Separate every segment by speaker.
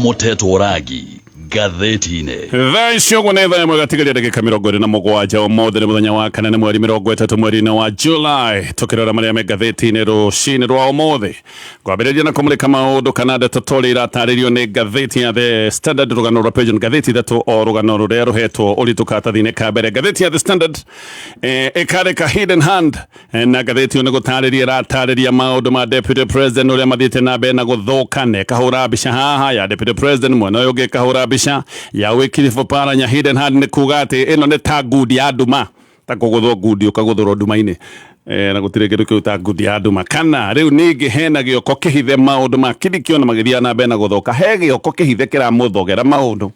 Speaker 1: Muteto Ragi gatheti-inĩ
Speaker 2: thaa icio gũnetha ĩmwe gatigaria ndagĩka 27 ũmũthĩ nĩ mũthenya wa kana nĩ mweri 30 mweri-inĩ wa July tũkĩrora marĩa me ngatheti-inĩ rũcinĩ rwa ũmũthĩ kwambĩrĩria na kũmũrĩka maũndũ kana ndeto tũrĩa iratarĩrio nĩ ngatheti ya The Standard rũgano rwa Page ngatheti ithatũ o rũgano rũrĩa rũhetwo ũritũ karatathi-inĩ ka mbere ngatheti ya The Standard ĩkarĩka hidden hand na ngatheti ĩyo nĩ gũtarĩria ĩratarĩria maũndũ ma Deputy President ũrĩa mathiĩte na mbere na gũthũka kahũra mbica haha ya Deputy President mwena ũyũ ũngĩ kahũra mbica ya Wycliffe Oparanya hidden hand nĩ kuga atĩ ĩno nĩ ta ngundi ya nduma ta kũgũthwo ngundi ũkagũthũrwo nduma-inĩ na gũtirĩ kĩndũ kĩu ta ngundi ya nduma kana rĩu ningĩ hena gĩoko kĩhithe maũndũ ma kĩrikio na magĩthiĩ na mbere na gũthũka he gĩoko kĩhithe kĩramũthogera maũndũ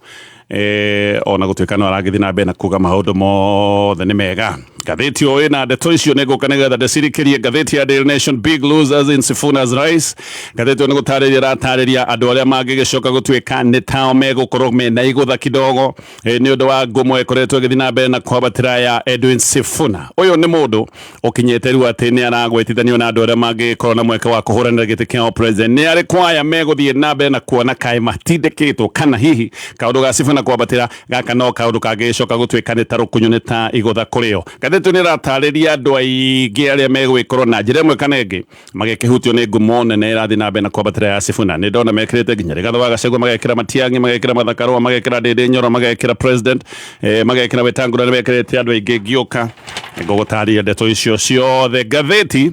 Speaker 2: ona gũtuĩka no aragĩthiĩ na mbere na kuga maũndũ mothe nĩ mega ngatheti ĩyo ĩna ndeto icio nĩ gũka nĩgetha ndĩcirikĩrie ngatheti ya Daily Nation big losers in Sifuna's rise ngatheti ĩyo nĩ gũtarĩria ĩratarĩria andũ arĩa mangĩgĩcoka gũtuĩka nĩ tao megũkorwo mena igũtha kidogo nĩ ũndũ wa ngumo ĩkoretwo ĩgĩthiĩ na mbere na kwambatĩra ya Edwin Sifuna ũyũ nĩ mũndũ ũkinyĩte rĩu atĩ nĩ aragwĩtithanio na andũ arĩa mangĩkorwo na mweke wa kũhũranĩra gĩtĩ kĩa president nĩ arĩ kwaya megũthiĩ na mbere na kuona kaĩ matindĩkĩtwo kana hihi kaũndũ ga Sifuna kwambatĩra gaka no kaũndũ kangĩcoka gũtuĩka nĩ ta rũkunyu nĩ ta igũtha kũrĩo ngatheti nĩ ĩratarĩria andũ aingĩ arĩa megwĩkorwo na njĩra ĩmwe kana ĩngĩ magĩkĩhutio nĩ ngumo nene ĩrathiĩ na mbere na kwambatĩra ya Sifuna nĩ ndona mekĩrĩte nginya Rigathĩ wa Gachagua magekĩra Matiang'i magekĩra Martha Karua magekĩra Ndindi Nyoro magekĩra president magekĩra Wetangula nĩ mekĩrĩte andũ aingĩ ngĩũka ngũgũtarĩria ndeto icio ciothe ngatheti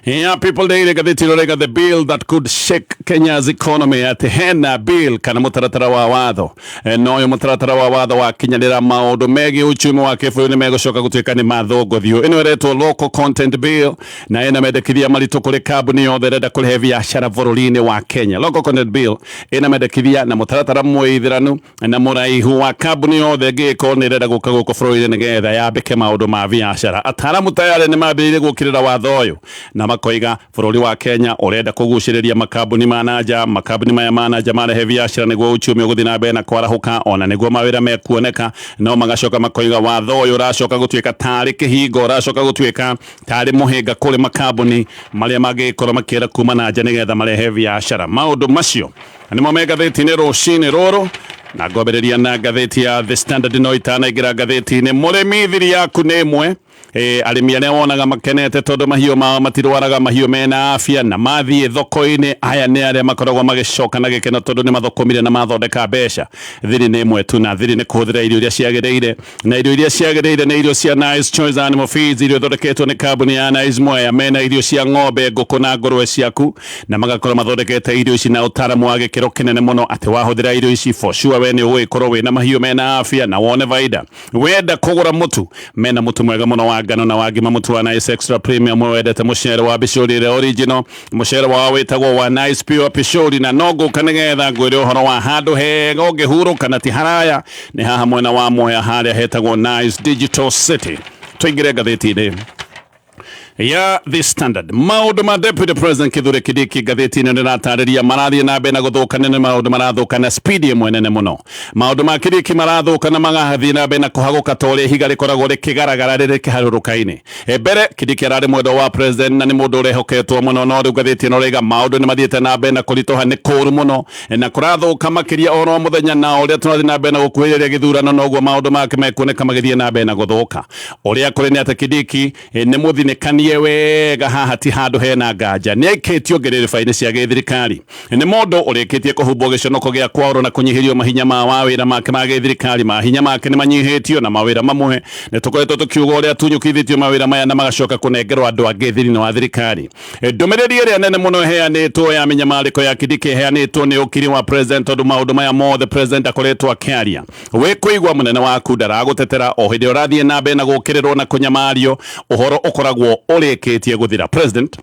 Speaker 2: Yeah, People Daily gatheti rorega the bill that could shake Kenya's economy at hena bill kana mũtaratara wa watho no yo mũtaratara wa watho wa kinyanĩra maũndũ megiĩ uchumi wa kĩbũrũri nĩ megũcoka gũtuĩka nĩ mathũngũthio ĩno ĩretwo local content bill na ĩna mendekithia maritũ kũrĩ kambuni yothe ĩrenda kũrehe biacara bũrũri-inĩ wa Kenya local content bill ĩna mendekithia na mũtaratara mũithĩranu na mũraihu wa kambuni yothe ĩngĩkorwo nĩ ĩrenda gũka gũkũ bũrũri-inĩ nĩgetha yambĩke maũndũ ma biacara ataramu tayari nĩ mambĩrĩirie gũkĩrĩra watho ũyũ na makoiga bũrũri wa Kenya ũrenda kũgucĩrĩria makambuni manaja makambuni maya manaja marehe biacara nĩguo uchumi ũgũthiĩ na mbere na kwarahũka ona nĩguo mawĩra mekuoneka no magacoka makoiga watho ũyũ ũracoka gũtuĩka tarĩ kĩhingo ũracoka gũtuĩka tarĩ mũhĩnga kũrĩ makambuni marĩa mangĩkorwo makĩenda kuma na nja nĩgetha marehe biacara maũndũ macio nĩmo me ngatheti-inĩ rũcinĩ rũrũ na ngwambĩrĩria na ngatheti ya The Standard no itanaingĩra ngatheti-inĩ mũrĩmi thiri yaku nĩ ĩmwe arĩmi arĩa wonaga makenete tondũ mahiũ mao matirwaraga mahiũ mena afya na mathiĩ thoko-inĩ aya nĩ arĩa makoragwo magĩcoka na gĩkeno tondũ nĩ mathũkũmire na mathondeka mbeca thiri nĩ ĩmwe tu na thiri nĩ kũhũthĩra irio iria ciagĩrĩire na irio iria ciagĩrĩire nĩ irio cia Nice Choice Animal Feeds irio thondeketwo nĩ kambuni ya Nice Mwea mena irio cia ng'ombe ngũkũ na ngũrwe ciaku na magakorwo mathondekete irio ici na ũtaaramu wa gĩkĩro kĩnene mũno atĩ wahũthĩra irio ici for sure we nĩ ũgũgĩkorwo wĩna mahiũ mena afya na wone baida wenda kũgũra mũtu mena mũtu mwega mũno wa ngano na wagima mũtu wa Nice Extra Premium wendete mũcere wa Pishori ĩrĩa original mũcere wa wĩtagwo wa Nice Pure Pishori na no ngũka nĩgetha ngwĩre ũhoro wa handũ hega ũngĩhurũka na ti haraya nĩ haha mwena wa Mwea harĩa hetagwo Nice Digital City tũingĩre ngatheti-inĩ ya The Standard maũndũ ma Deputy President Kithure Kindiki ngatheti-inĩ nĩ ratarĩria marathiĩ na mbere na gũthũkana nĩ maũndũ marathũka na speed ĩmwe nene mũno maũndũ ma Kindiki marathũka na magathiĩ na mbere na kũhagũka ta ũrĩa ihiga rĩkoragwo rĩkĩgaragara rĩrĩ kĩharũrũka-inĩ mbere Kindiki ararĩ mwendwa wa president na nĩ mũndũ ũrehoketwo mũno no rĩu ngatheti ĩno rĩga maũndũ nĩ mathiĩte na mbere na kũritũha nĩ kũũru mũno na kũrathũka makĩria oro mũthenya na ũrĩa tũrathiĩ na mbere na gũkuhĩrĩria gĩthurano noguo maũndũ make mekuoneka magĩthiĩ na mbere na gũthũka ũrĩa kũrĩ nĩ atĩ Kindiki nĩ mũthinĩkanie wega haha ti handũ hena nganja nĩ aikĩtio ngerereba-inĩ cia gĩthirikari nĩ mũndũ ũrĩkĩtie kũhumbwo gĩconoko gĩa kwaro na kũnyihĩrio mahinya ma wawĩra make ma gĩthirikari mahinya make nĩ manyihĩtio na mawĩra mamwe nĩ tũkoretwo tũkiuga ũrĩa tunyũkithĩtio mawĩra maya na magacoka kũnengerwo andũ angĩ thĩinĩ wa thirikari ndũmĩrĩri ĩrĩa nene mũno ĩheanĩtwo ya mĩnyamarĩko ya Kindiki ĩheanĩtwo nĩ ũkiri wa president tondũ maũndũ maya mothe president akoretwo akĩaria wĩ kũigua mũnene waku ndaragũtetera o hĩndĩ ũrathiĩ na mbere na gũkĩrĩrwo na kũnyamario ũhoro ũkoragwo ũrĩkĩtie gũthira president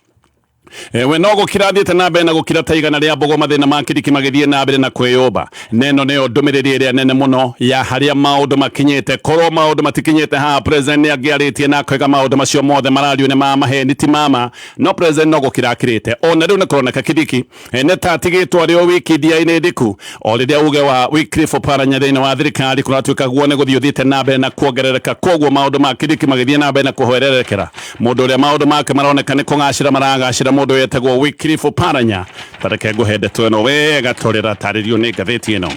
Speaker 2: we no gũkirathiĩte na mbere na gũkira ta igana rĩa mbogo mathĩna ma Kindiki magĩthiĩ na mbere na kwĩyũmba neno nĩyo ndũmĩrĩri ĩrĩa nene mũno ya harĩa maũndũ makinyĩte korwo maũndũ matikinyĩte haha president nĩ angĩarĩtie na akoiga maũndũ macio mothe marario nĩ ma maheni ti mama no president no gũkira akĩrĩte ona rĩu nĩ kũroneka Kindiki nĩ ta atigĩtwo arĩ o wiki ndia-inĩ ndiku o rĩrĩa uge wa Wycliffe Oparanya thĩinĩ wa thirikari kũratuĩka guo nĩ gũthiĩ ũthiĩte na mbere na kuongerereka koguo maũndũ ma Kindiki magĩthiĩ na mbere na kũhwererekera mũndũ ũrĩa maũndũ make maroneka nĩ kũgacĩra maragacĩra mundu wetagwo Wycliffe Oparanya tareke nguhende tweno wega torera taririo ni ngatheti ino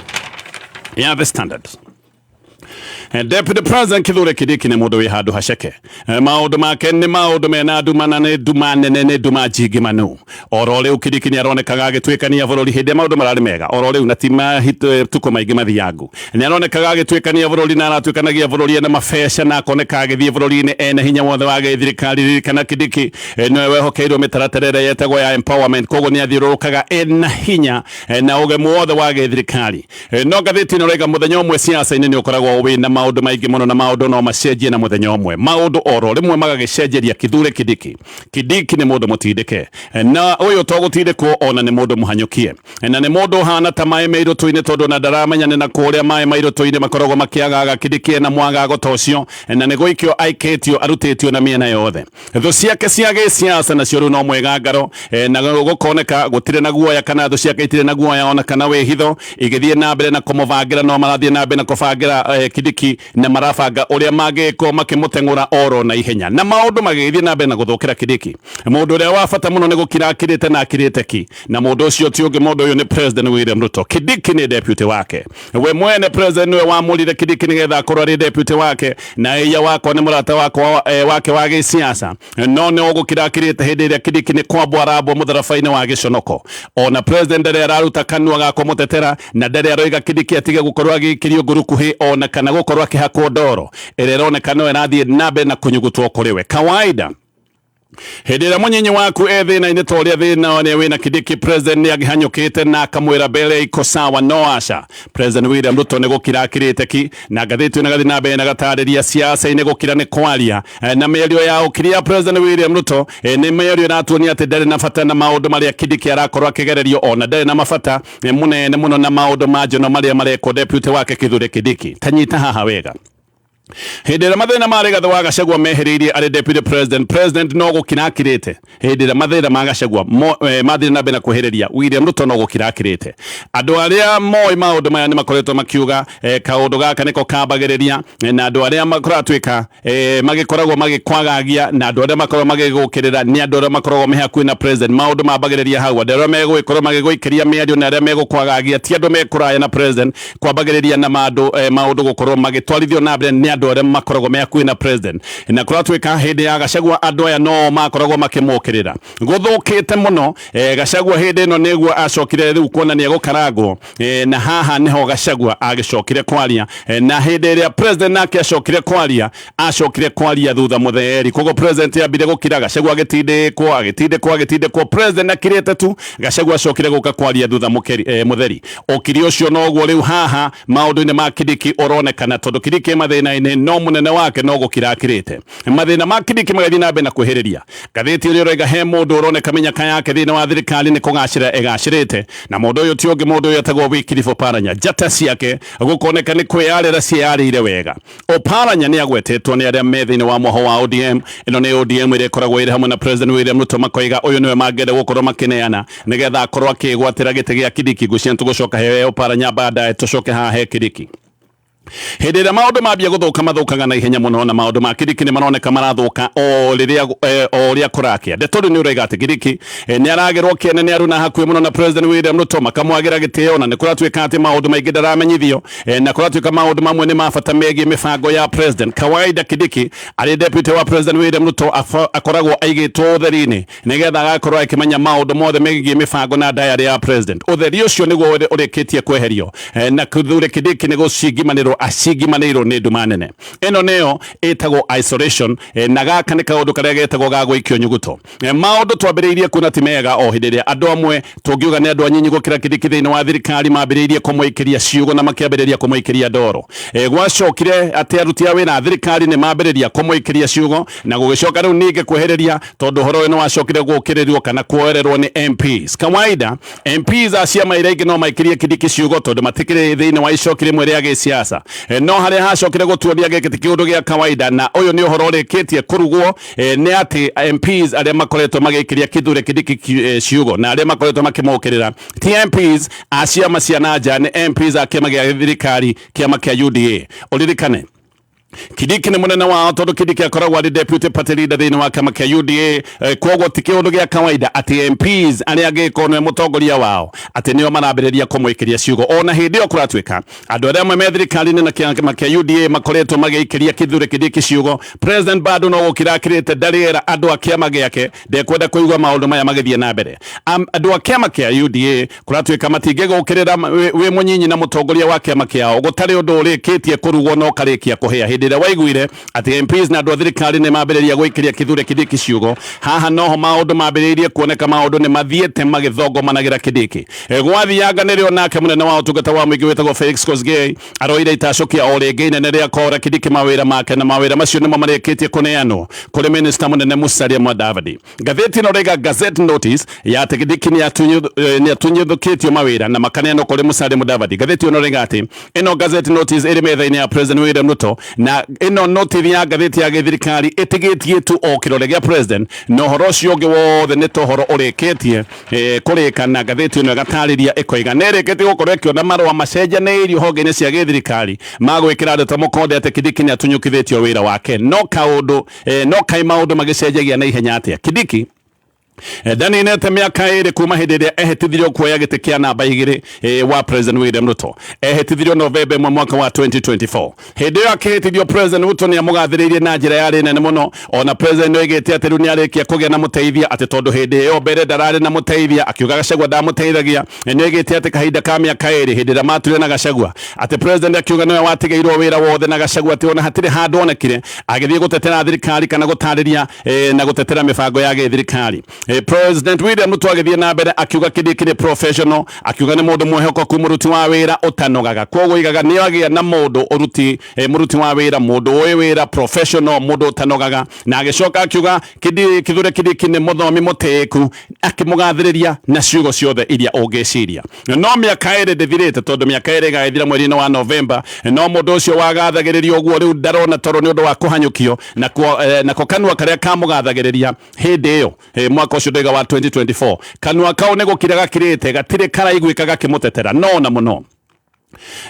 Speaker 2: ya The Standard. Deputy President Kithure Kindiki ni mundu wi handu haceke. Maundu make ni maundu mena nduma ni nduma nene ni nduma njingi manu. Oro riu Kindiki ni aronekaga agitwikania bururi hindi maundu marari mega. Oro riu natima tuko maingi mathiangu. Ni aronekaga agitwikania bururi na aratwikanagia bururi na mafesha na akoneka agithie bururi ni ene hinya wothe wa thirikari kana Kindiki no wehokeirwo mitaraterere yetagwo ya empowerment kogo ni athiurukaga ena hinya na ugemu wothe wa thirikari. No ngatheti no rega muthenya umwe siasa ni ukoragwo wi na maundu maingi muno na maundu no macenjie na muthenya umwe. Maundu oro rimwe magagicenjeria Kithure Kindiki. Kindiki ni mundu mutindike na uyu to gutindikwo ona ni mundu muhanyukie na ni mundu hana ta mai mairu tuine tondu na ndaramenya ni na kuria mai mairu tuine makoragwo makiagaga Kindiki na mwagago tocio na ni guikio aiketio arutitio na miena yothe thu ciake ciage siasa na cio no mwega ngaro na gukoneka gutire na guoya kana thu ciake itire na guoya ona kana we hitho igithie na mbere na kumuvangira no marathie na mbere na kuvangira Kindiki na marabanga uria magiko makimutengura oro na ihenya na maundu magithie na mbere na guthukira Kindiki. Mundu uria wa bata muno ni gukira akirite na akirite ki na mundu ucio ti ungi mundu uyu ni President William Ruto. Kindiki ni deputy wake, we mwene president niwe wamurire Kindiki nigetha akorwo ari deputy wake na iya wako ni murata wako wake wa gisiasa no ni ugukira akirite hindi iria Kindiki ni kwambwa arambwo mutharabaini wa giconoko. Ona president ndari araruta kanua gako mutetera na ndari aroiga Kindiki atige gukorwo agikirio ngurukuhi ona kana gukorwo akihakwo ndoro ire ronekana we nathie nabe na kunyugutwo kuriwe kawaida. Hindi ira munyinyi waku thina ini toria thina ni wina Kindiki president ni agihanyukite na akamwira mbere iko sawa no aca. President William Ruto ni gukira akirite ki na gatheti na gathi na mbere na gatariria siasa ini gukira ni kwaria na mĩario ya ukiria President William Ruto ni mĩario natuonia ati ndari na bata na maundu maria Kindiki arakorwo akigererio ona ndari na mabata munene muno na maundu majono maria mareko deputy wake Kithure Kindiki. Tanyita haha wega hindi ira mathina mari gathe wa Gachagua meheririe ari deputy president no gukina akirite hindi ira mathina ma Gachagua mathina na bena kuheriria William Ruto no gukina akirite. Andu aria moi maundu maya ni makoretwo makiuga kaundu gaka niko kabagereria na andu aria makoratwika magikoragwo magikwagagia na andu aria makorwo magigukirira ni andu aria makoragwo mehakuhi na president maundu mabagereria hau andu aria megwikorwo magigwikiria miario na aria megukwagagia ti andu mekuraya na president kwabagereria na maundu gukorwo magitwarithio na mbere ni andu aria makoragwo mehakuhi na president na kuratwika hindi ya Gachagua andu aya no makoragwo makimukirira guthukite muno. Gachagua hindi no niguo acokire riu kuona ni egukaragwo na haha niho Gachagua agicokire kwaria na hindi ria president nake acokire kwaria thutha mutheri kogo president yambire gukira Gachagua agitindikwo president akirite tu Gachagua acokire guka kwaria thutha mutheri ukiri ucio no guo riu haha maundu ni ma Kindiki oronekana tondu Kindiki mathina ini no munene wake no gukira akirite mathina ma Kindiki magathi na mbere na kuheriria. Gatheti uria rega he mundu uroneka menyaka yake thina wa thirikari ni kugacira egacirite na mundu uyu ti ungi mundu uyu atagwo Wycliffe Oparanya. Njata ciake gukoneka ni kwiyarira ciarire wega. Oparanya ni agwetetwo ni aria methini wa moho wa ODM ino ni ODM ire koragwo ire hamwe na President William Ruto makoiga uyu niwe mangende gukorwo makineana nigetha akorwo akigwatira gite gia Kindiki gucia tugucoka he Oparanya baadaye tucoke ha he Kindiki. Hindi ira maundu mambia guthuka mathukaga na ihenya muno na maundu ma Kindiki ni maroneka marathuka o ria kurakia. Ndeto ni urega ati Kindiki ni aragerwo kiene ni aruna hakuhi muno na President William Ruto makamwagira gitio na ni kuratwika ati maundu maingi ndaramenyithio na kuratwika maundu mamwe ni mabata megi mibango ya president. Kawaida Kindiki ari deputy wa President William Ruto akoragwo aigitwo utheri-ini nigetha agakorwo akimenya maundu mothe megi mibango na diary ya president. Utheri ucio niguo urikitie kweherio na Kithure Kindiki ni gucingimanirwo acigimanirwo ni nduma nene. Ino niyo itagwo isolation na gaka ni kaundu karia getagwo ga gwikio nyuguto. Maundu twambiriirie kuna ti mega o hindi ria andu amwe tungiuga ni andu anyinyi gukira Kindiki thiini wa thirikari mambiriirie kumwikiria ciugo na makiambiriria kumwikiria ndoro. Gwacokire ati aruti a wira thirikari ni mambiriiria kumwikiria ciugo na gugicoka riu ninge kwehereria tondu horo ino wacokire gukiririo kana kuorerwo ni MPs. Kawaida MPs a ciama iria ingi no maikirie Kindiki ciugo tondu matikire thiini wa icokire imwe ria gisiasa no hari hacokire gutuonia gikiti kiundu gia kawaida na uyu ni uhoro rikitie kurugwo ni ati MPs aria makoretwo magikiria Kithure Kindiki ciugo na aria makoretwo makimukirira ti MPs a ciama cia nanja ni MPs a kiama gia thirikari kiama kia UDA. Uririkane Kidiki nĩ mũnene wao tondu Kidiki akoragwo arĩ deputy party leader thĩinĩ wa kĩama kĩa UDA. Koguo ti kĩũndũ gĩa kawaida atĩ MPs arĩa angĩkorwo nĩ mũtongoria wao atĩ nĩo marambĩrĩria kũmũikĩria ciugo. Ona hĩndĩ ĩyo kũratuĩka andũ arĩa me thirikari-inĩ na kĩama kĩa UDA makoretwo magĩikĩria Kithure Kindiki ciugo. President bado no gũkirakĩrĩte ndarĩera andũ a kĩama gĩake ndekwenda kũigua maũndũ maya magĩthiĩ na mbere. Andũ a kĩama kĩa UDA kũratuĩka matingĩgũkĩrĩra wĩ mũnyinyi na mũtongoria wa kĩama kĩao gũtarĩ ũndũ ũrĩkĩtie kũrugwo no karĩkia kũhĩa. Hĩndĩ ĩrĩa waiguire atĩ MPs na andũ a thirikari nĩ mambĩrĩria gwĩkĩria Kithure Kindiki ciugo, haha noho maũndũ mambĩrĩirie kuoneka maũndũ nĩ mathiĩte magĩthongomanagĩra Kindiki. Gwathianga nĩrĩo nake mũnene wa ũtungata wa mũingĩ wĩtagwo Felix Kosgei aroire itacokia o rĩngĩ inene rĩa kora Kindiki mawĩra make, na mawĩra macio nĩmo marĩkĩtie kũneanwo kũrĩ minister mũnene Musalia Mudavadi. Ngathĩti ĩno rĩga Gazette Notice ya atĩ Kindiki nĩ atunyũthũkĩtio mawĩra na makaneanwo kũrĩ Musalia Mudavadi. Ngathĩti ĩno rĩga atĩ ĩno Gazette Notice ĩrĩ metha-inĩ ya President William Ruto, na ĩno notithi ya ngathĩti ya gĩthirikari ĩtigĩtie tu o kĩrore gĩa president, no ũhoro ũcio ũngĩ wothe nĩ tohoro ũrĩkĩtie kũrĩka, na ngathĩti ĩno ĩgatarĩria ĩkoiga nĩ ĩrĩkĩtie gũkorwo ĩkĩona marũa macenjanĩirio honge-inĩ cia gĩthirikari magwĩkĩra andũ ta mũkonde atĩ Kindiki nĩ atunyũkithĩtio wĩra wake. No kaĩ maũndũ magĩcenjagia na ihenya atĩa? Kindiki ndaninete mĩaka ĩrĩ kuma hĩndĩ ĩrĩa ehĩtithirio kuoya gĩtĩ kĩa namba 2 wa President William Ruto. Ehĩtithirio Novemba 1 mwaka wa 2024. Hĩndĩ ĩyo akĩhĩtithio President Ruto nĩ amũgathĩrĩirie na njĩra yarĩ nene mũno. Ona President oigĩte atĩ rĩu nĩ arĩkia kũgĩa na mũteithia, atĩ tondũ hĩndĩ ĩyo mbere ndararĩ na mũteithia, akiuga Gachagua ndamũteithagia. Nĩ oigĩte atĩ kahinda ka mĩaka ĩrĩ hĩndĩ ĩrĩa maturire na Gachagua atĩ President akiuga nĩwe watigĩirwo wĩra wothe na Gachagua, atĩ ona hatirĩ handũ onekire agĩthiĩ gũtetera thirikari kana gũtarĩria na gũtetera mĩbango ya gĩthirikari. President William Ruto agĩthiĩ na mbere akiuga Kindiki nĩ professional, akiuga nĩ mũndũ mwĩhokeku, mũruti wa wĩra ũtanogaga. Koguo oigaga nĩ agĩa na mũndũ mũruti wa wĩra, mũndũ ũĩ wĩra, professional, mũndũ ũtanogaga. Na agĩcoka akiuga Kithure Kindiki nĩ mũthomi mũtĩĩku, akĩmũgathĩrĩria na ciugo ciothe iria ũngĩciria. No mĩaka ĩrĩ ndĩthirĩte, tondũ mĩaka ĩrĩ ĩgagĩthira mweri-inĩ wa Novemba, no mũndũ ũcio wagathagĩrĩrio ũguo rĩu ndarona toro nĩ ũndũ wa kũhanyũkio nako kanua karĩa kamũgathagĩrĩria hĩndĩ ĩyo mwaka ũcio ndaiga wa 2024. Kanua kau nĩ gũkira gakirĩte, gatirĩ karaiguĩka gakĩmũtetera. No na mũno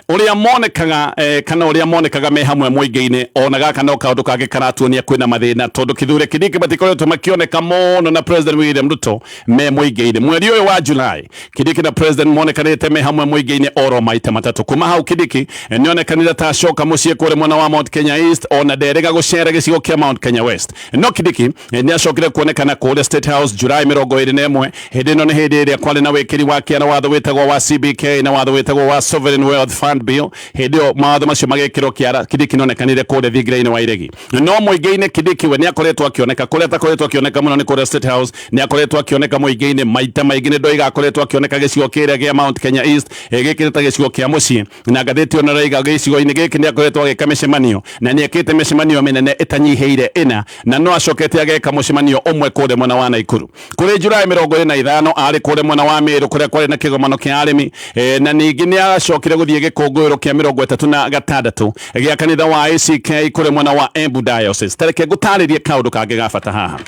Speaker 2: ũrĩa monekaga kana ũrĩa monekaga me hamwe mũingĩ-inĩ, ona gaka no kaũndũ kangĩ karatuonia kwĩna mathĩna, tondũ Kithure Kindiki matikoretwo makĩoneka mũno na President William Ruto me mũingĩ-inĩ. Mweri ũyũ wa July Kindiki na President monekanĩte me hamwe mũingĩ-inĩ oro maita matatũ. Kuma hau Kindiki nĩonekanire ta acoka mũciĩ kũrĩ mwena wa Mount Kenya East, ona nderega gũcera gĩcigo kĩa Mount Kenya West. No Kindiki nĩ acokire kuonekana kũrĩa State House July 21. Hĩndĩ ĩno nĩ hĩndĩ ĩrĩa kwarĩ na wĩkĩri wa kĩana watho wĩtagwo wa CBK na watho wĩtagwo wa Sovereign Wealth Fund Bill. Hĩndĩ ĩyo mawatho macio magĩkĩrwo kĩara, Kindiki nĩonekanire kũrĩa thingira-inĩ wa iregi. No mũingĩ-inĩ Kindiki we nĩ akoretwo akĩoneka kũrĩa atakoretwo akĩoneka mũno nĩ kũrĩa State House. Nĩ akoretwo akĩoneka mũingĩ-inĩ maita maingĩ, nĩ ndoiga akoretwo akĩoneka gĩcigo kĩrĩa gĩa Mount Kenya East gĩkĩrĩ ta gĩcigo kĩa mũciĩ, na ngathĩti ĩyo nĩraiga gĩcigo-inĩ gĩkĩ nĩ akoretwo agĩka mĩcemanio, na nĩ ekĩte mĩcemanio mĩnene ĩtanyihĩire 4, na no acokete ageka mũcemanio ũmwe kũrĩa mwena wa Naikuru. Kũrĩ July 25 arĩ kũrĩa mwena wa Meru kũrĩa kwarĩ na kĩgomano kĩa arĩmi, na ningĩ nĩ acokire gũthiĩ gĩkũngũĩro kĩa 36 gĩa kanitha wa ACK kũrĩ mwena wa Embu Diocese. Tareke ngũtarĩrie kaũndũ kangĩ ga bata haha.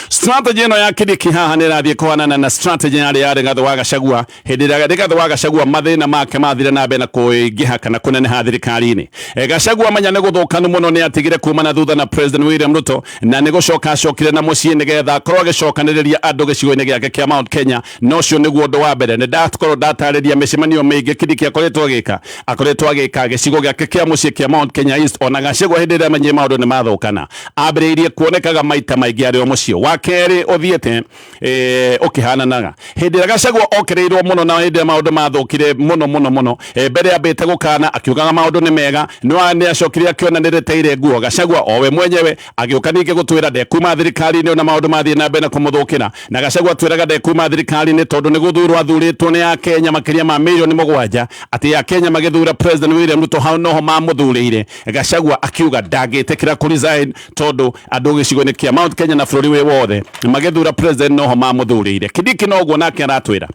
Speaker 2: Strategy ĩno ya Kindiki haha nĩ rathiĩ kũhanana na strategy yarĩ Rigathi wa Gachagua hĩndĩ ĩrĩa Rigathi wa Gachagua mathĩna make mathire na mbere na kũingĩha kana kũneneha thirikari-inĩ. Gachagua manya nĩ gũthũkanu mũno nĩ atigire kuma na thutha na President William Ruto, na nĩ gũcoka acokire na mũciĩ nĩgetha akorwo agĩcokanĩrĩria andũ gĩcigo-inĩ gĩake kĩa Mount Kenya. No ũcio nĩguo ũndũ wa mbere. Nĩ ndakorwo ndatarĩria mĩcemanio mĩingĩ Kindiki akoretwo agĩka gĩcigo gĩake kĩa mũciĩ kĩa Mount Kenya East. Ona Gachagua hĩndĩ ĩrĩa amenyire maũndũ nĩ mathũkana ambĩrĩirie kuonekaga maita maingĩ arĩ o mũciĩ wa kerĩ ũthiĩte ũkĩhananaga. Hĩndĩ ĩrĩa Gachagua okĩrĩirwo mũno na hĩndĩ ĩrĩa maũndũ mathũkire mũno mbere ambĩte gũkana akiugaga maũndũ nĩ mega, no nĩ acokire akĩona nĩ rĩteire nguo. Gachagua o we mwenyewe agĩũka ningĩ gũtwĩra ndekuma thirikari-inĩ ona maũndũ mathiĩ na mbere na kũmũthũkĩra, na Gachagua twĩraga ndekuma thirikari-inĩ tondũ nĩ gũthurwo athurĩtwo nĩ a Kenya makĩria ma milioni 7, atĩ a Kenya magĩthura President William Ruto hau noho mamũthurĩire. Gachagua akiuga ndangĩtĩkĩra kũresign tondũ andũ gĩcigo-inĩ kĩa Mount Kenya na bũrũri wĩ wothe magĩthura President noho mamũthurĩire. Kindiki noguo nake aratwĩra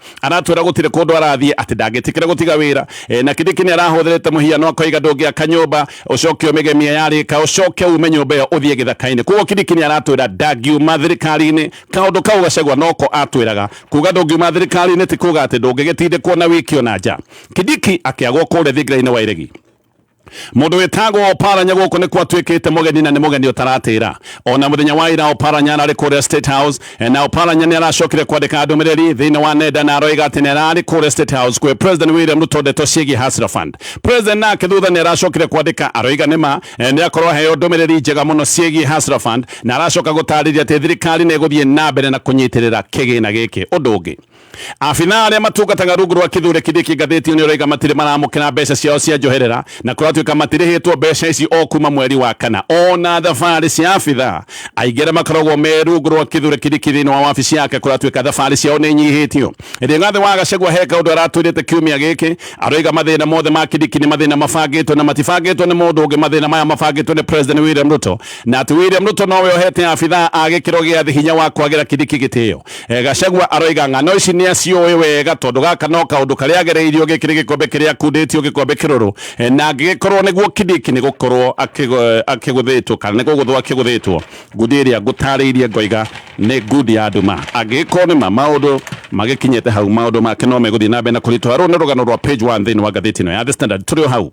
Speaker 2: gũtirĩ kũndũ arathiĩ, atĩ ndangĩtĩkĩra gũtiga wĩra. Na Kindiki nĩ arahũthĩrĩte mũhiano akoiga ndũngĩaka nyũmba ũcoke ũmĩgemie yarĩka ũcoke ume nyũmba ĩyo ũthiĩ gĩthaka-inĩ. Koguo Kindiki nĩ aratwĩra ndangiuma thirikari-inĩ. Kaũndũ kau Gachagua noko atwĩraga, kuga ndũngiuma thirikari-inĩ ti kuga atĩ ndũngĩgĩtindĩkwo na wiki ona nja. Kindiki akĩagwo kũrĩa thingira-inĩ wa iregi. mundu witagwo Oparanya guku ni kwatwikite mugeni na ni mugeni utaratira ona muthenya wa ira Oparanya ari kuria State House na Oparanya ni aracokire kwandika ndumiriri thiini wa nenda na aroiga ati ni ari kuria State House kwe President William Ruto ndeto ciigi Hustler Fund. President nake thutha ni aracokire kwandika aroiga nima ni akorwo heo ndumiriri njega muno ciigi Hustler Fund na aracoka gutariria ati thirikari ni guthie na mbere na kunyitirira kigina giki. Undu ungi afina aria matungataga rungu rwa Kithure Kindiki ngathĩti ni ũraiga matire maramũkĩra mbeca ciao cia njoherera na kũratuĩka matirĩhĩtwo mbeca ici o kuma mweri wa kana. Ona thabarĩ cia abitha aingĩ makoragwo me rungu rwa Kithure Kindiki thĩinĩ wa wabici yake kũratuĩka thabarĩ ciao nĩ nyihĩtio. Rigathi wa Gachagua he kaũndũ aratwĩrĩte kiumia gĩkĩ aroiga mathĩna mothe ma Kindiki nĩ mathĩna mabangĩtwo na matibangĩtwo nĩ mũndũ ũngĩ. Mathĩna maya mabangĩtwo nĩ President William Ruto na atĩ William Ruto nowe ohete abitha a gĩkĩro gĩa thĩ hinya wa kwagĩra Kindiki gĩtĩo. Gachagua aroiga ng'ano ici nĩ aciũĩ wega tondu gaka no kaundu karia agereirio gikiri gikombe kiria kunditio gikombe kiruru na gikorwo niguo Kindiki ni gukorwo akiguthitwo kana ni guguthwo akiguthitwo ngudi iria ngutariirie ngoiga ni ngudi ya nduma agikorwo ni maundu magikinyete hau maundu make no meguthii na mbere na kuritwa ru ni rugano rwa page 1 thiini wa ngathĩti ino ya The Standard turi hau.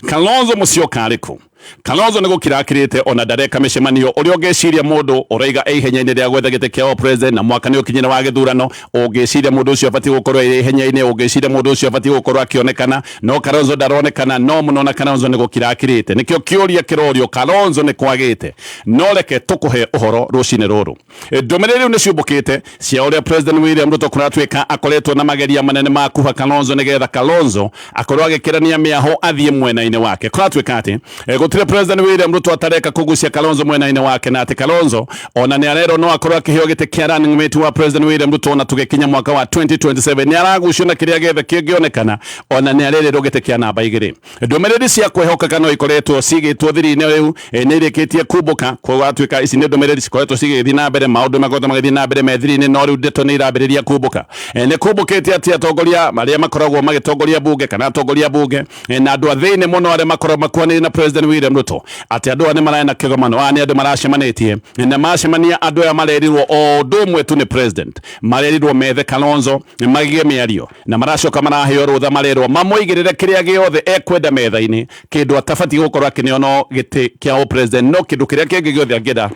Speaker 2: Kalonzo Musyoka ariku Kalonzo ni gukirakirite ona ndareka micemanio uria ungeciria mundu uraiga ihenya-ini ria gwetha giti kia president na mwaka ni ukinyire wa githurano ungeciria mundu ucio abati gukorwo ihenya-ini ungeciria mundu ucio abati gukorwo akionekana no Kalonzo ndaronekana no munona Kalonzo ni gukirakirite nikio kiuria kirorio Kalonzo ni kwagite no reke tukuhe uhoro rucine ruru ndumiriri ni ciumbukite cia uria President William Ruto kuratwika akoretwo na mageria manene ma kuha Kalonzo nigetha Kalonzo akorwo agikirania miaho athie mwena-ini wake kuratwika ati gutire President William Ruto atareka kugucia Kalonzo mwena-ini wake na ati Kalonzo ona ni arero no akorwo akiheo gite kia running mate wa President William Ruto na tugekinya mwaka wa 2027 ni aragucio na kiria gethe kingionekana ona ni arerero gite kia namba igiri. Ndumiriri cia kwehoka no ikoretwo cigitwo thiri-ini riu ni irikitie kumbuka kwa atwika ici ni ndumiriri cikoretwo cigithi na mbere maundu magothoma githi na mbere me thiri-ini no riu ndeto ni irambiriria kumbuka ni kumbukite ati atongoria maria makoragwo magitongoria bunge kana atongoria bunge na andu athini muno aria makoragwo makuaniri na President William Ruto ati andu ani marana kigomano ani andu maracemanitie na macemania andu aya marerirwo o ndumwe tu ni president marerirwo methe Kalonzo magigie miario na maracoka maraheo rutha marerwo mamuigirire kiria giothe ekwenda metha-ini kindu atabati gukorwo akiniono giti kia o president no kindu kiria kingi giothe angida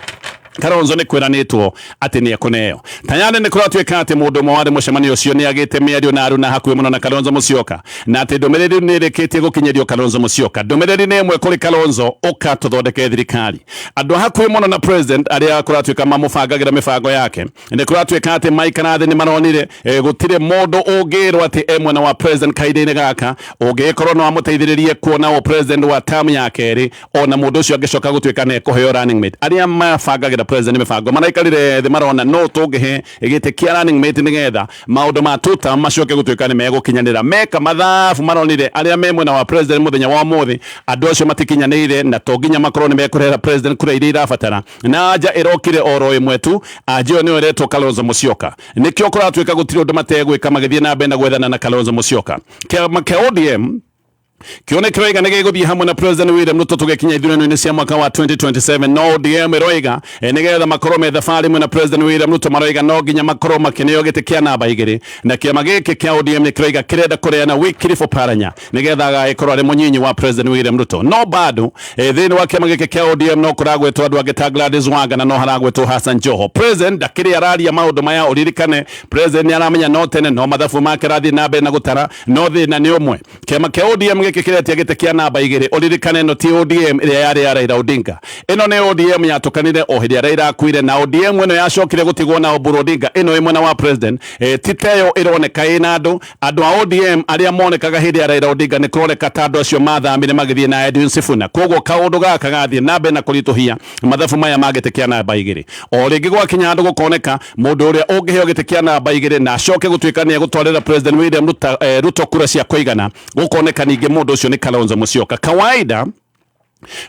Speaker 2: Kalonzo ni kwiranitwo ati ni ekuneo tayari ni kuratwika ati mundu mwari mucemanio ucio ni agite miario na aruna hakuhi muno na Kalonzo Musyoka na ati ndumiriri ni rikitie gukinyirio Kalonzo Musyoka ndumiriri ni imwe kuri Kalonzo uka tuthondeke thirikari andu hakuhi muno na president aria kuratwika mamubangagira mibango yake ni kuratwika ati maikarathi ni maronire gutire mundu ungirwo ati emwe na wa president kaide-ini gaka ungikorwo no amuteithiririe kuona o president wa term ya keri ona mundu ucio angicoka gutwika ne kuheo running mate aria mabangagira president mibango maraikarire thi marona no tungihe igite kia running mate nigetha maundu ma tuta macoke gutwika ni megukinyanira meka mathabu maronire aria memwe na wa president muthenya wa muthi andu acio matikinyanire na tonginya makorwo ni mekurera president kura iria irabatara na anja irokire oro imwe tu ajio ni oretwo Kalonzo Musyoka nikio kuratwika gutiri undu mategwika magithie na mbere na gwethana na Kalonzo Musyoka ke ODM kione kiraiga nige guthii hamwe na President William Ruto tugekinya ithurano-ini cia mwaka wa 2027 no ODM roiga nigetha makorwo me thabari mwe na President William Ruto maroiga no nginya makorwo makineo gite kia namba igiri na kiama giki kia ODM ni kiraiga kirenda kureana Wycliffe Oparanya nigetha agaikorwo ari munyinyi wa President William Ruto no bado thiini wa kiama giki kia ODM no kuragwetwo andu agita Gladys Wanga na no haragwetwo Hassan Joho. President ndakiri araria maundu maya uririkane President ni aramenya no tene no mathabu make rathi na mbere na gutara no thina ni umwe kiama kia ODM kikiretia gite kia namba igiri uririkane no ti ODM iria yari ya Raila Odinga ino ni ODM yatukanire o hindi Raila akuire na ODM ino yacokire gutigwo na Oburu Odinga ino imwe na wa president titeyo ironeka ina andu a ODM aria monekaga hindi ya Raila Odinga ni kuroneka ta andu acio mathamire magithie na Edwin Sifuna koguo kaundu gaka gathie na mbere na kurituhia mathabu maya magite kia namba igiri o ringi gwakinya andu gukoneka mundu uria ungiheo gite kia namba igiri na acoke gutwika ni egutwarira President William Ruto kura cia kuigana gukoneka ningi mundu ucio ni Kalonzo Musyoka kawaida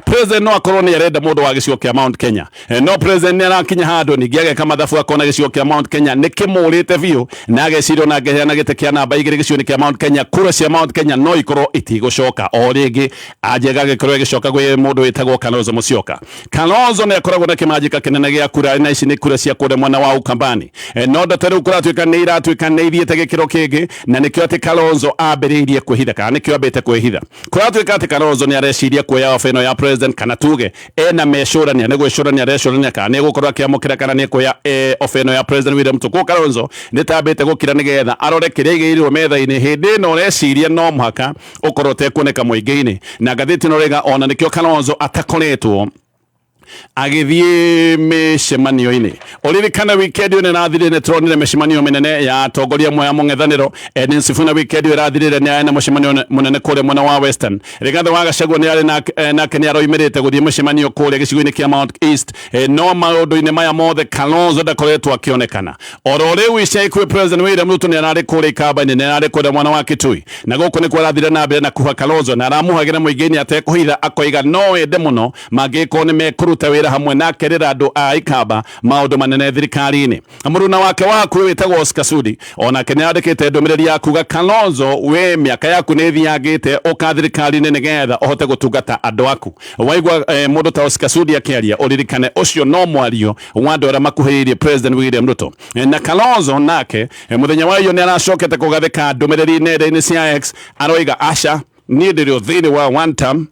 Speaker 2: President no akorwo ni arenda mundu wa gicigo kia Mount Kenya. No president ni arakinya handu ni giage kama mathabu akona gicigo kia Mount Kenya ni kimurite biu na agecirio na ngeheana gite kia namba igiri gicigo kia Mount Kenya. Kura cia Mount Kenya no ikorwo itigocoka o ringi ajega gikorwo gicoka gwe mundu witagwo Kalonzo Musyoka. Kalonzo ni akoragwo na kimajika kinene gia kura na ici ni kura cia kure mwana wa Ukambani. No ndateru kura tuika ni iratuika ni ithiete gikiro kingi na nikio ati Kalonzo ambiriirie kwihitha kana nikio ambite kwihitha. Kura tuika ati Kalonzo ni areciria kuoya ofeno ya president kana tuge ena mecurania ne gwicurania recurania kana ne gukorwo akiamukira kana ne kuya ofeno ya president William Ruto. Kalonzo ni tambite gukira nigetha arore kiria igeirirwo metha-ini hindi no reciria no muhaka ukorwo tekuoneka muingi-ini na ngathiti no rega ona nikio Kalonzo atakoretwo agithie micemanio-ini. Uririkana weekend ino irathirire ni turonire micemanio minene ya atongoria amwe ya mung'ethaniro. Edwin Sifuna weekend irathirire ni na mucemanio munene kuria mwena wa Western. Rigathi wa Gachagua ni ari nake ni aroimirite guthie mucemanio kuria gicigo-ini kia Mount East. No maundu-ini maya mothe Kalonzo ndakoretwo akionekana. Oro riu ica ikuwi president William Ruto ni arari kuria Ikamba-ini ni arari kuria mwana wa Kitui na guku ni kwarathire na mbere na kuha Kalonzo na aramuhagira muingi-ini atekuhitha akoiga no ende muno mangiko ni mekuruta wira hamwe na kerera andu a Ikamba maundu manene thirikari-ini. Muruna wake wa kuwi witagwo Oscar Sudi ona kene andikite ndumiriri ya kuga Kalonzo we miaka yaku ni thiangite uka thirikari-ini nigetha uhote gutungata andu aku. Waigwa mundu ta Oscar Sudi akiaria uririkane ucio no mwario wa andu aria makuhiririe president William Ruto. Na Kalonzo nake muthenya wa iyo ni aracokete kugathika ndumiriri nenda-ini cia X aroiga aca ni ndirio thini wa one term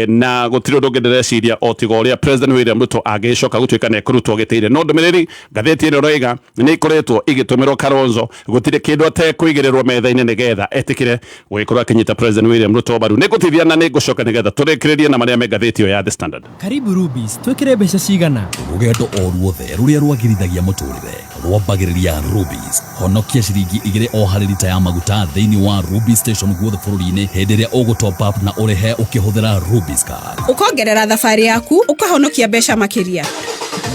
Speaker 2: na gutiro ndongereciria otigo ria president William Ruto agicoka gutuika ne kurutwo gitire. No ndumiriri ngatheti ino roiga ni ikoretwo igitumirwo Kalonzo gutire kindu ate kuigirirwo metha-ini nigetha etikire wikorwo akinyita president William Ruto baru ni gutithia na ni gucoka nigetha turikiririe na maria me ngatheti yo ya The Standard.
Speaker 3: Karibu Rubies, twikire mbeca cigana
Speaker 1: rugendo o ruothe ruria rwagirithagia muturire rwambagiriria Rubies. Honokia ciringi 2 o harĩ lita ya maguta thiini wa Rubies station guothe bũrũri-inĩ hĩndĩ ĩrĩa ũgũ-top up na ũrĩhe ũkĩhũthĩra Rubies card.
Speaker 4: Ukongerera thabarĩ yaku ukahonokia mbeca makiria.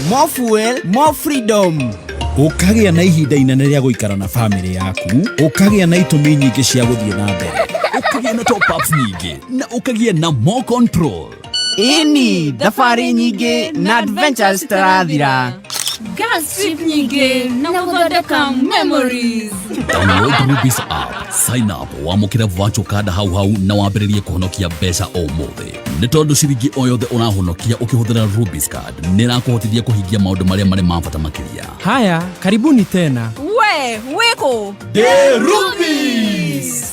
Speaker 3: More fuel, more freedom.
Speaker 5: Ukagĩa na ihinda inene rĩa gũikara na family yaku, ukagĩa na itũmi nyingĩ cia gũthiĩ na mbere,
Speaker 1: Ukagĩa na top ups nyingĩ na ukagĩa na more control.
Speaker 3: Ini thabarĩ nyingĩ na adventures tarathira.
Speaker 6: Gas trip nyingĩ na gũthondeka memories.
Speaker 1: Download Rubies app, sign up, wamũkĩre virtual card hau na wambĩrĩrie kũhonokia mbeca o mũthĩ. Nĩ tondũ ciringi o yothe ũrahonokia ũkĩhũthĩra Rubies card nĩ ĩrakũhotithia kũhingia maũndũ marĩa marĩ ma bata makĩria.
Speaker 3: Haya, karibuni tena.
Speaker 6: We, wiko.
Speaker 3: The Rubies.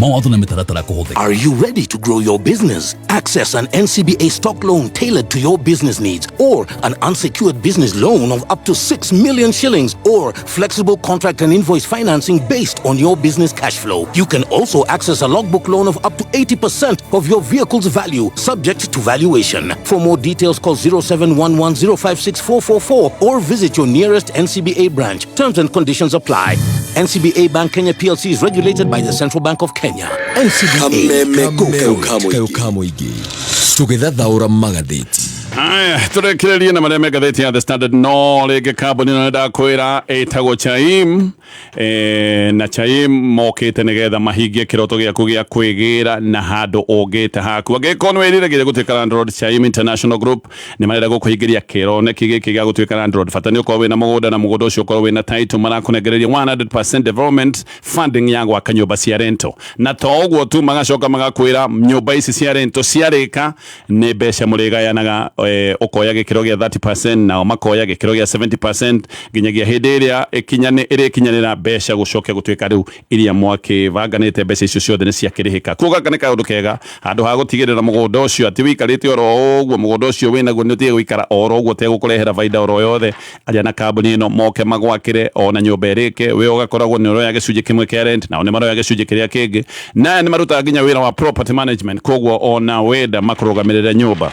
Speaker 1: Mawatho na mĩtaratara kũhũthĩka.
Speaker 7: Are you ready to grow your business? Access an NCBA stock loan tailored to your business needs or an unsecured business loan of up to 6 million shillings or flexible contract and invoice financing based on your business cash flow. You can also access a logbook loan of up to 80% of your vehicle's value subject to valuation. For more details, call 0711056444 or visit your nearest NCBA branch. Terms and conditions apply. NCBA Bank Kenya PLC is regulated by the Central Bank of Kenya.
Speaker 1: NCBA. Kamuigi. Tũgĩthathaũra magathĩti.
Speaker 2: Aya, turekererie na maria me ngatheti ya The Standard. No rĩngĩ kambuni ĩno ndakwĩra ĩtagwo Chaim na Chaim mokĩte nĩgetha mahingie kĩroto gĩaku gĩa kwĩgĩra na handũ ũngĩte haku. Angĩkorwo nĩ wĩriragĩria gũtuĩka landlord, Chaim International Group nĩ marenda gũkũhingĩria kĩroneki gĩkĩ gĩa gũtuĩka landlord. Bata nĩ ũkorwo wĩna mũgũnda na mũgũnda ũcio ũkorwo wĩna title, marakũnengereria 100% development funding ya gwaka nyũmba cia rento. Na to ũguo tu magacoka magakwĩra nyũmba ici cia rento ciarĩka nĩ mbeca mũrĩgayanaga ukoya gikiro gĩa 30% na makoya gikiro gĩa 70% nginyagia hĩndĩ ĩrĩa ĩrĩkinyanĩra mbeca gũcokia gũtuĩka rĩu iria mwakĩbanganĩte mbeca icio ciothe nĩ ciakĩrĩhĩka. Kuoguo gaka nĩ kaũndũ kega handũ ha gũtigĩrĩra mũgũnda ũcio atĩ wĩikarĩte oro ũguo mũgũnda ũcio wĩnaguo nĩ ũtige gũikara oro ũguo tegũkũrehera baida oro yothe. Arĩa na kambuni ĩno moke magwakĩre ona nyũmba ĩrĩke we ũgakoragwo nĩ ũroya gĩcunjĩ kĩmwe kĩa rent nao nĩ maroya gĩcunjĩ kĩrĩa kĩngĩ na nĩ marutaga nginya wĩra wa property management. Kuoguo ona wenda makũrũgamĩrĩre nyũmba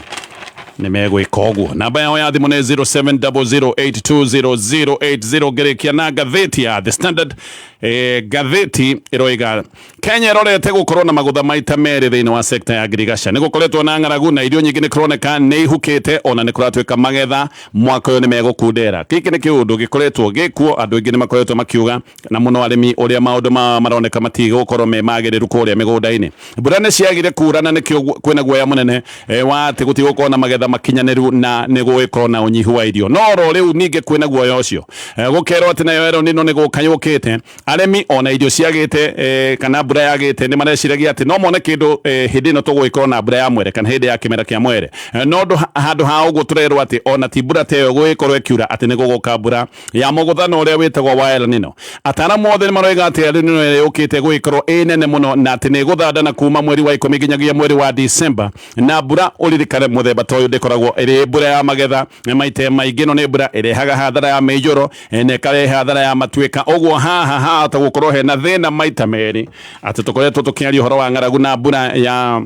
Speaker 2: nä megwä oguo. Namba yao ya thimå nä 0700820080 ngerekia na ngathäti ya The Standard. Ngathäti iroiga Kenya irorete gukorwo na magutha maita merĩ thĩinĩ wa sekta ya ngirigaca. Nĩ gũkoretwo na ng'aragu na irio nyingĩ nĩ kũroneka nĩ ihukĩte, ona nĩ kũratuĩka magetha mwaka ũyũ nĩ megũkundera. Gĩkĩ nĩ kĩũndũ gĩkoretwo gĩkuo, andũ aingĩ nĩ makoretwo makiuga, na mũno arĩmi ũrĩa maũndũ maroneka matigũkorwo me magĩrĩru kũrĩa mĩgũnda-inĩ. Mbura nĩ ciagire kuura na nĩkĩo kwĩna guoya mũnene wa atĩ gũtigũkorwo na magetha makinyanĩru na nĩ gũgĩkorwo na ũnyihu wa irio. No ro rĩu ningĩ kwĩna guoya ũcio gũkerwo atĩ nayo El-Nino nĩ gũkayũkĩte, arĩmi ona irio ciagĩte kana mbura yagĩte nĩ mareciragia atĩ no mone kĩndũ hĩndĩ ĩno tũgũgĩkorwo na mbura ya mwere kana hĩndĩ ya kĩmera kĩa mwere. No handũ ha ũguo tũrerwo atĩ ona ti mbura ta ĩyo gũgĩkorwo ĩkiura atĩ nĩ gũgũka mbura ya mũgũthano ũrĩa wĩtagwo wa El-Nino. Ataaramu othe nĩ maroiga atĩ El-Nino ĩrĩa yũkĩte gũgĩkorwo ĩ nene mũno na atĩ nĩ ĩgũthandana kuma mweri wa 10 nginyagia mweri wa December, na mbura ũririkane mũthemba ta ũyũ ndĩkoragwo ĩrĩ mbura ya magetha. Maita maingĩ ĩno nĩ mbura ĩrehaga hathara ya mĩiyũro na ĩkarehe hathara ya matuĩka. Ũguo haha hahota gũkorwo hena thĩna maita merĩ atĩ tũkoretwo tũkĩaria ũhoro wa ng'aragu na mbura ya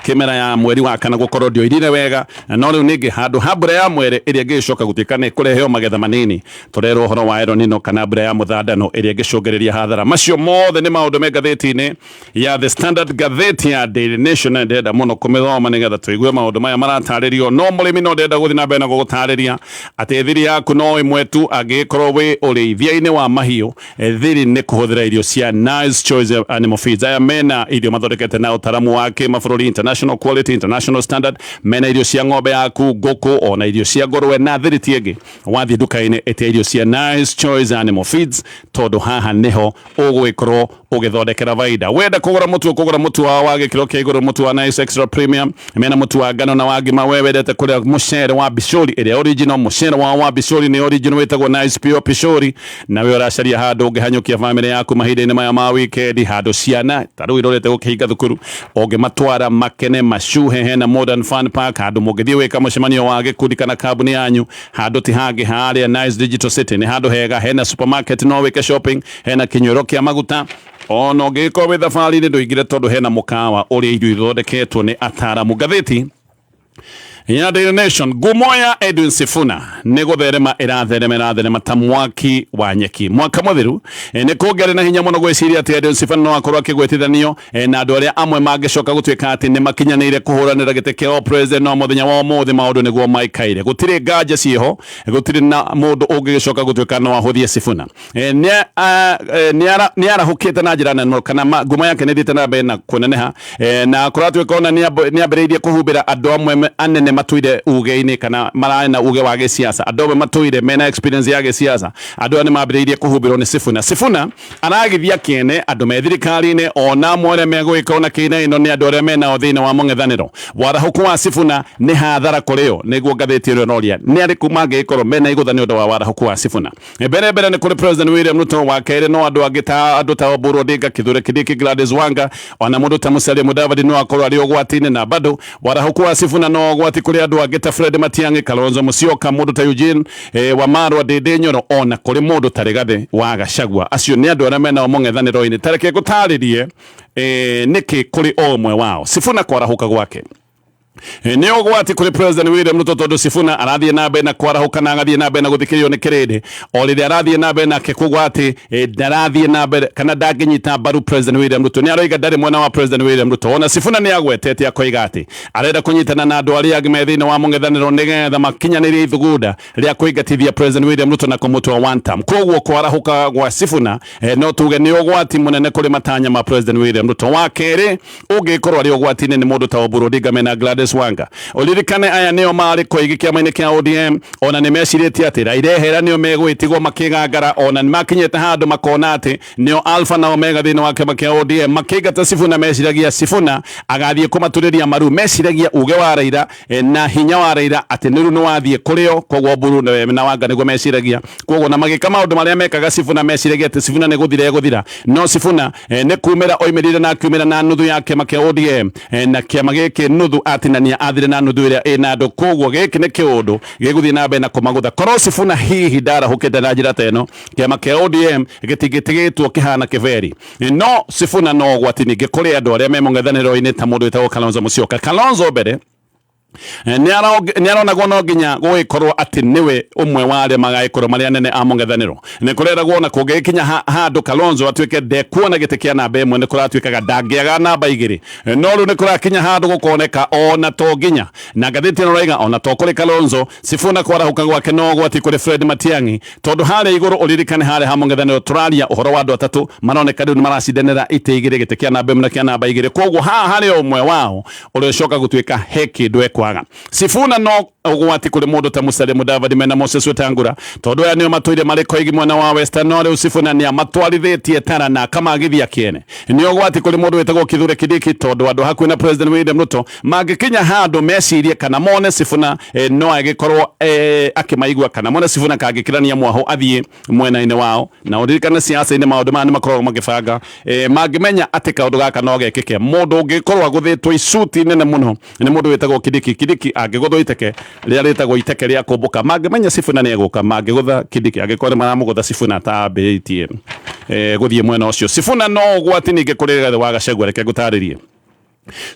Speaker 2: kĩmera ya mweri wa kana gũkorwo ndioirire wega, no rĩu ningĩ handũ ha mbura ya mwere ĩrĩa ĩngĩcoka gũtuĩka nĩ kũreheo magetha manini, tũrerwo ũhoro wa El-Nino kana mbura ya mũthandano ĩrĩa ĩngĩcũngĩrĩria hathara. Macio mothe nĩ maũndũ me ngathĩti-inĩ ya The Standard, ngathĩti ya Daily Nation. Ndenda mũno kũmĩthoma nĩgetha tũigue maũndũ maya maratarĩrio, no mũrĩmi no ndenda gũthiĩ na mbere na gũgũtarĩria atĩ thiri yaku no ĩmwe tu angĩkorwo wĩ ũrĩithia-inĩ wa mahiũ. Thiri nĩ kũhũthĩra irio cia Nice Choice Animal Feeds. Aya mena irio mathondekete na ũtaramu wa kĩmabũrũri, international quality, international standard. Mena irio cia ng'ombe yaku, ngũkũ, ona irio cia ngũrwe na thiri ti ĩngĩ. Wathiĩ nduka-inĩ ĩtia irio cia Nice Choice Animal Feeds, tondũ haha nĩho ũgũgĩkorwo ũgĩthondekera baida. Wenda kũgũra mũtu wa gĩkĩro kĩa igũrũ, mũtu wa Nice Extra Premium, mena mũtu wa ngano na wa ngima. We wendete kũrĩa mũcere wa Bishori ĩrĩa original, mũcere wa Bishori nĩ original wĩtagwo Nice Pure Bishori. Na we ũracaria handũ ũngĩhanyũkia famĩlĩ yaku mahinda-inĩ maya ma weekend, handũ ciana ta rĩu irorete gũkĩhinga thukuru ũngĩmatwara makene macuhe. Hena Modern Fun Park, handũ mũngĩthiĩ wĩka mũcemanio wa gĩkundi kana kambuni yanyu, handũ ti hangĩ harĩa Nice Digital City nĩ handũ hega. Hena supermarket no wĩke shopping, hena kĩnyuĩro kĩa maguta, ona ũngĩkorwo wĩ thabarĩ-inĩ ndũigire tondũ hena mũkawa ũrĩa irio ithondeketwo nĩ ataaramu. Ngathĩti ya Daily Nation, ngumo ya Edwin Sifuna nĩ gũtherema ĩratherema ta mwaki wa nyeki. Mwaka mũthiru nĩ kũngĩarĩ na hinya mũno gwĩciria atĩ Edwin Sifuna no akorwo akĩgwetithanio na andũ arĩa amwe mangĩcoka gũtuĩka atĩ nĩ makinyanĩire kũhũranĩra gĩtĩ kĩa president. No mũthenya wa ũmũthĩ maũndũ nĩguo maikaire, gũtirĩ nganja ciĩho, gũtirĩ na mũndũ ũngĩgĩcoka gũtuĩka no ahũthie Sifuna. Nĩ arahũkĩte na njĩra nene kana ngumo yake nĩ thiĩte na mbere na kũneneha, na kũratuĩka ona nĩ ambĩrĩirie kũhumbĩra andũ amwe anene matuire uge-inĩ kana marana uge wa gĩsiasa. Andũ amwe matuire mena experience ya gĩsiasa, andũ nĩ mambĩrĩirie kũhumbĩrwo nĩ Sifuna. Sifuna aragithia kĩene andũ me thirikari-inĩ, ona amwe arĩa megũgĩka ona kĩina ĩno nĩ andũ arĩa menao thĩinĩ wa mũng'ethanĩro. Warahũku wa Sifuna nĩ hathara kũrĩ o, nĩguo ngathĩti ĩyo ĩroria nĩ arĩkũ mangĩgĩkorwo mena igũtha nĩ ũndũ wa warahũku wa Sifuna. Mbere nĩ kũrĩ President William Ruto, wa kerĩ no andũ angĩ ta Oburu Odinga, Kithure Kindiki, Gladys Wanga, ona mũndũ ta Musalia Mudavadi no akorwo arĩ ũgwati-inĩ. Na bado warahũku wa Sifuna no ũgwati kũrĩ andũ angĩ ta Fred Matiang'i, Kalonzo Musyoka, mũndũ ta Eugene Wamalwa, Ndindi Nyoro, ona kũrĩ mũndũ ta Rigathi wa Gachagua. Acio nĩ andũ arĩa menao mũng'ethanĩro-inĩ. Tareke ngũtarĩrie nĩkĩ kũrĩ o ũmwe wao. Sifuna kwarahũka gwake nĩ ũgwati kũrĩ President William Ruto, tondũ Sifuna arathiĩ na mbere na kwarahũka na agathiĩ na mbere na gũthikĩrĩrio nĩ kĩrĩndĩ. O rĩrĩa arathiĩ na mbere nake kuuga atĩ ndarathiĩ na mbere kana ndangĩnyita mbaru President William Ruto, nĩ aroiga ndarĩ mwena wa President William Ruto. Ona Sifuna nĩ agwetete akoiga atĩ arenda kũnyitana na andũ arĩa angĩ me thĩinĩ wa mũng'ethanĩro nĩgetha makinyanĩrie ithugunda rĩa kũingatithia President William Ruto na kũmũtua one term. Koguo kwarahũka gwa Sifuna no tuge nĩ ũgwati mũnene kũrĩ matanya ma President William Ruto. Wa kerĩ ũngĩkorwo arĩ ũgwati-inĩ nĩ mũndũ ta Oburu Odinga mena Gladys Wanga. Ũririkane aya nĩo marĩ koigi kĩama-inĩ kĩa ODM, ona nĩ mecirĩtie atĩ Raila Ehera nĩo megwĩtigwo makĩgangara, ona nĩ makinyĩte handũ makona atĩ nĩo alpha na omega thĩinĩ wa kĩama kĩa ODM. Makĩingata Sifuna meciragia Sifuna agathiĩ kũmaturĩria maru, meciragia uge wa Raila na hinya wa Raila atĩ nĩru nĩ wathiĩ kũrĩo. Koguo Oburu na Wanga nĩguo meciragia. Koguo na magĩka maũndũ marĩa mekaga Sifuna meciragia atĩ Sifuna nĩ gũthira. No Sifuna nĩ kumĩra oimĩrĩire na akiumĩra na nuthu ya kĩama kĩa ODM, na kĩama gĩkĩ nuthu atinania athire na nuthu ĩrĩa ĩna andũ. Koguo gĩkĩ nĩ kĩũndũ gĩgũthiĩ na mbere na kũmagũtha. Korwo Sifuna hihi ndarahũkĩte na njĩra ta ĩno, kĩama kĩa ODM gĩtingĩtigĩtwo kĩhana kĩberi. No Sifuna no ũgwati ningĩ kũrĩ andũ arĩa me mũng'ethanĩro-inĩ ta mũndũ wĩtagwo Kalonzo Musyoka. Kalonzo mbere niarona no nginya gwikorwo ati niwe umwe wale magaikorwo maria nene among'ethaniro ni kureragwo na kungikinya handu Kalonzo atuike ndekuona gite kia namba imwe ni kuratuikaga ndangiaga namba igiri no ru ni kurakinya handu gukoneka ona to nginya na gatheti no raiga ona to kuri Kalonzo Sifuna kwarahuka gwake no gwati kuri Fred Matiang'i tondu hale iguru uririkane hale hamong'ethaniro turaria uhoro wa andu atatu maroneka riu maracidenera ite igiri gite kia namba imwe na kia namba igiri koguo hale umwe wao uricoka gutuika heki ndwekwaga Sifuna no ugwati kuri mundu ta Musalia Mudavadi mena Moses Wetangula tondu aya nio matwire mariko igi mwana wa Western no riu Sifuna ni amatwarithitie tara na kama agithia kiene nio ugwati kuri mundu wetagwo Kithure Kindiki tondu andu hakuhi na President William Ruto magikinya handu mecirie kana mone Sifuna no agikorwo akimaigua kana mone Sifuna kagikirania mwaho athie mwena-ine wao na uririkane siasa-ine maundu mani makorwo magibanga magimenya ati kaundu gaka no gekike mundu ungikorwo aguthitwo icuti nene muno ni mundu wetagwo Kindiki agiguthwo iteke ria ritagwo iteke ria kumbuka magimenya Sifuna ni eguka magigutha Kindiki agikorwo maramugutha Sifuna taambitie guthie mwena ucio Sifuna no gwati ninge kuri gathe wa Gachagua reke gutaririe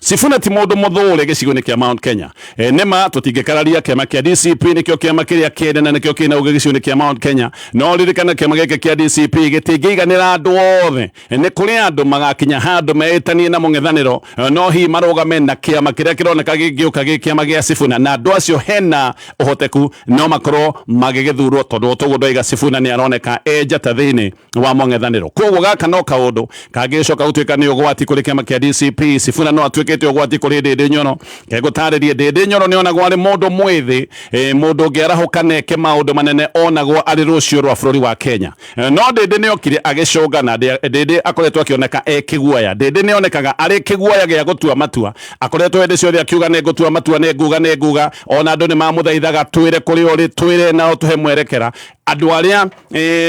Speaker 2: Sifuna ti mundu muthure gicigo-ini kia Mount Kenya nema tutingikararia kiama kia DCP nikio kiama kiria kiende na nikio kina uge gicigo-ini kia Mount Kenya no ririkana kiama giki kia DCP gitingiiganira andu othe ni kuri andu magakinya handu meitanie na mung'ethaniro no hi marugame na kiama kiria kironeka gigiuka kiama gia Sifuna na andu acio hena uhoteku no makorwo magigithurwo tondu tuguo ndoiga Sifuna ni aroneka njata thiini wa mung'ethaniro koguo gaka no kaundu kagicoka gutuika ni ugwati kuri kiama kia DCP Sifuna no atuikete ugwati kuri Ndindi Nyoro kegutaririe Ndindi Nyoro ni onagwo ari mundu mwithi mundu ngiarahuka neke maundu manene onagwo ari rucio rwa bururi wa Kenya no Ndindi ni okire agicungana Ndindi akoretwo akioneka kiguoya Ndindi ni onekaga ari kiguoya gia gutua matua akoretwo ende ciothe akiuga ne gutua matua ne nguga ona andu ni mamuthaithaga twire kuri uri twire na tuhe mwerekera andu aria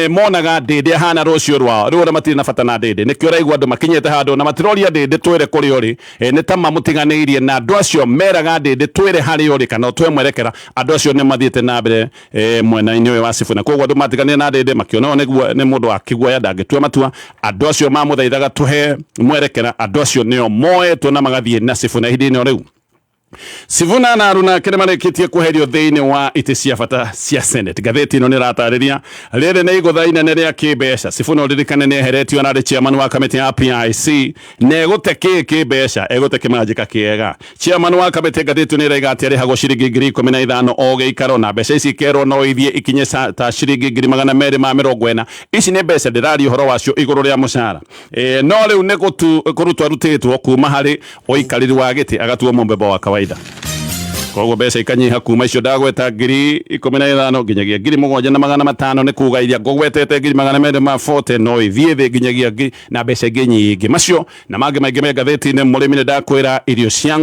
Speaker 2: monaga Ndindi hana rucio rwao riu ora matiri na bata na Ndindi nikio raigua andu makinyete handu na matiroria Ndindi twire kuri uri ni ta mamutiganiirie na andu acio meraga Ndindi twire hari uri kana twe mwerekera andu acio ni mathiete na mbere mwena-ini uyu wa Sifuna koguo andu matigania na Ndindi makiona ni mundu akiguoya ndangitua matua andu acio mamuthaithaga tuhe mwerekera andu acio nio moetwo na magathie na Sifuna hindini riu Sifuna na Aruna kene marekitie kuherio thiini wa ite cia bata cia Senate gatheti ino ni ratariria riri ni igutha inene ria kibeca Sifuna uririkane ni eheretio na chairman wa kamiti ya PIC ne gute kibeca egute kimanjika kiega chairman wa kamiti gatheti ni raiga ati arihagwo ciringi 15,000 o giikaro na mbeca ici kerwo no ithie ikinye ta ciringi 240 ici ni mbeca ndirari uhoro wacio iguru ria mucara no riu ni kurutwa rutitwo kuma hari oikariri wa giti agatuo mumbeba wa kawaida koguo mbeca ikanyiha kuma icio ndagweta 15,000 nginyagia 7,500 ni kuga iria ngogwetete 240 no ithie thi nginyagia na mbeca ingĩ nyingĩ macio na mangĩ maingĩ me ngatheti-inĩ mũrĩmi nĩ ndakwĩra irio cia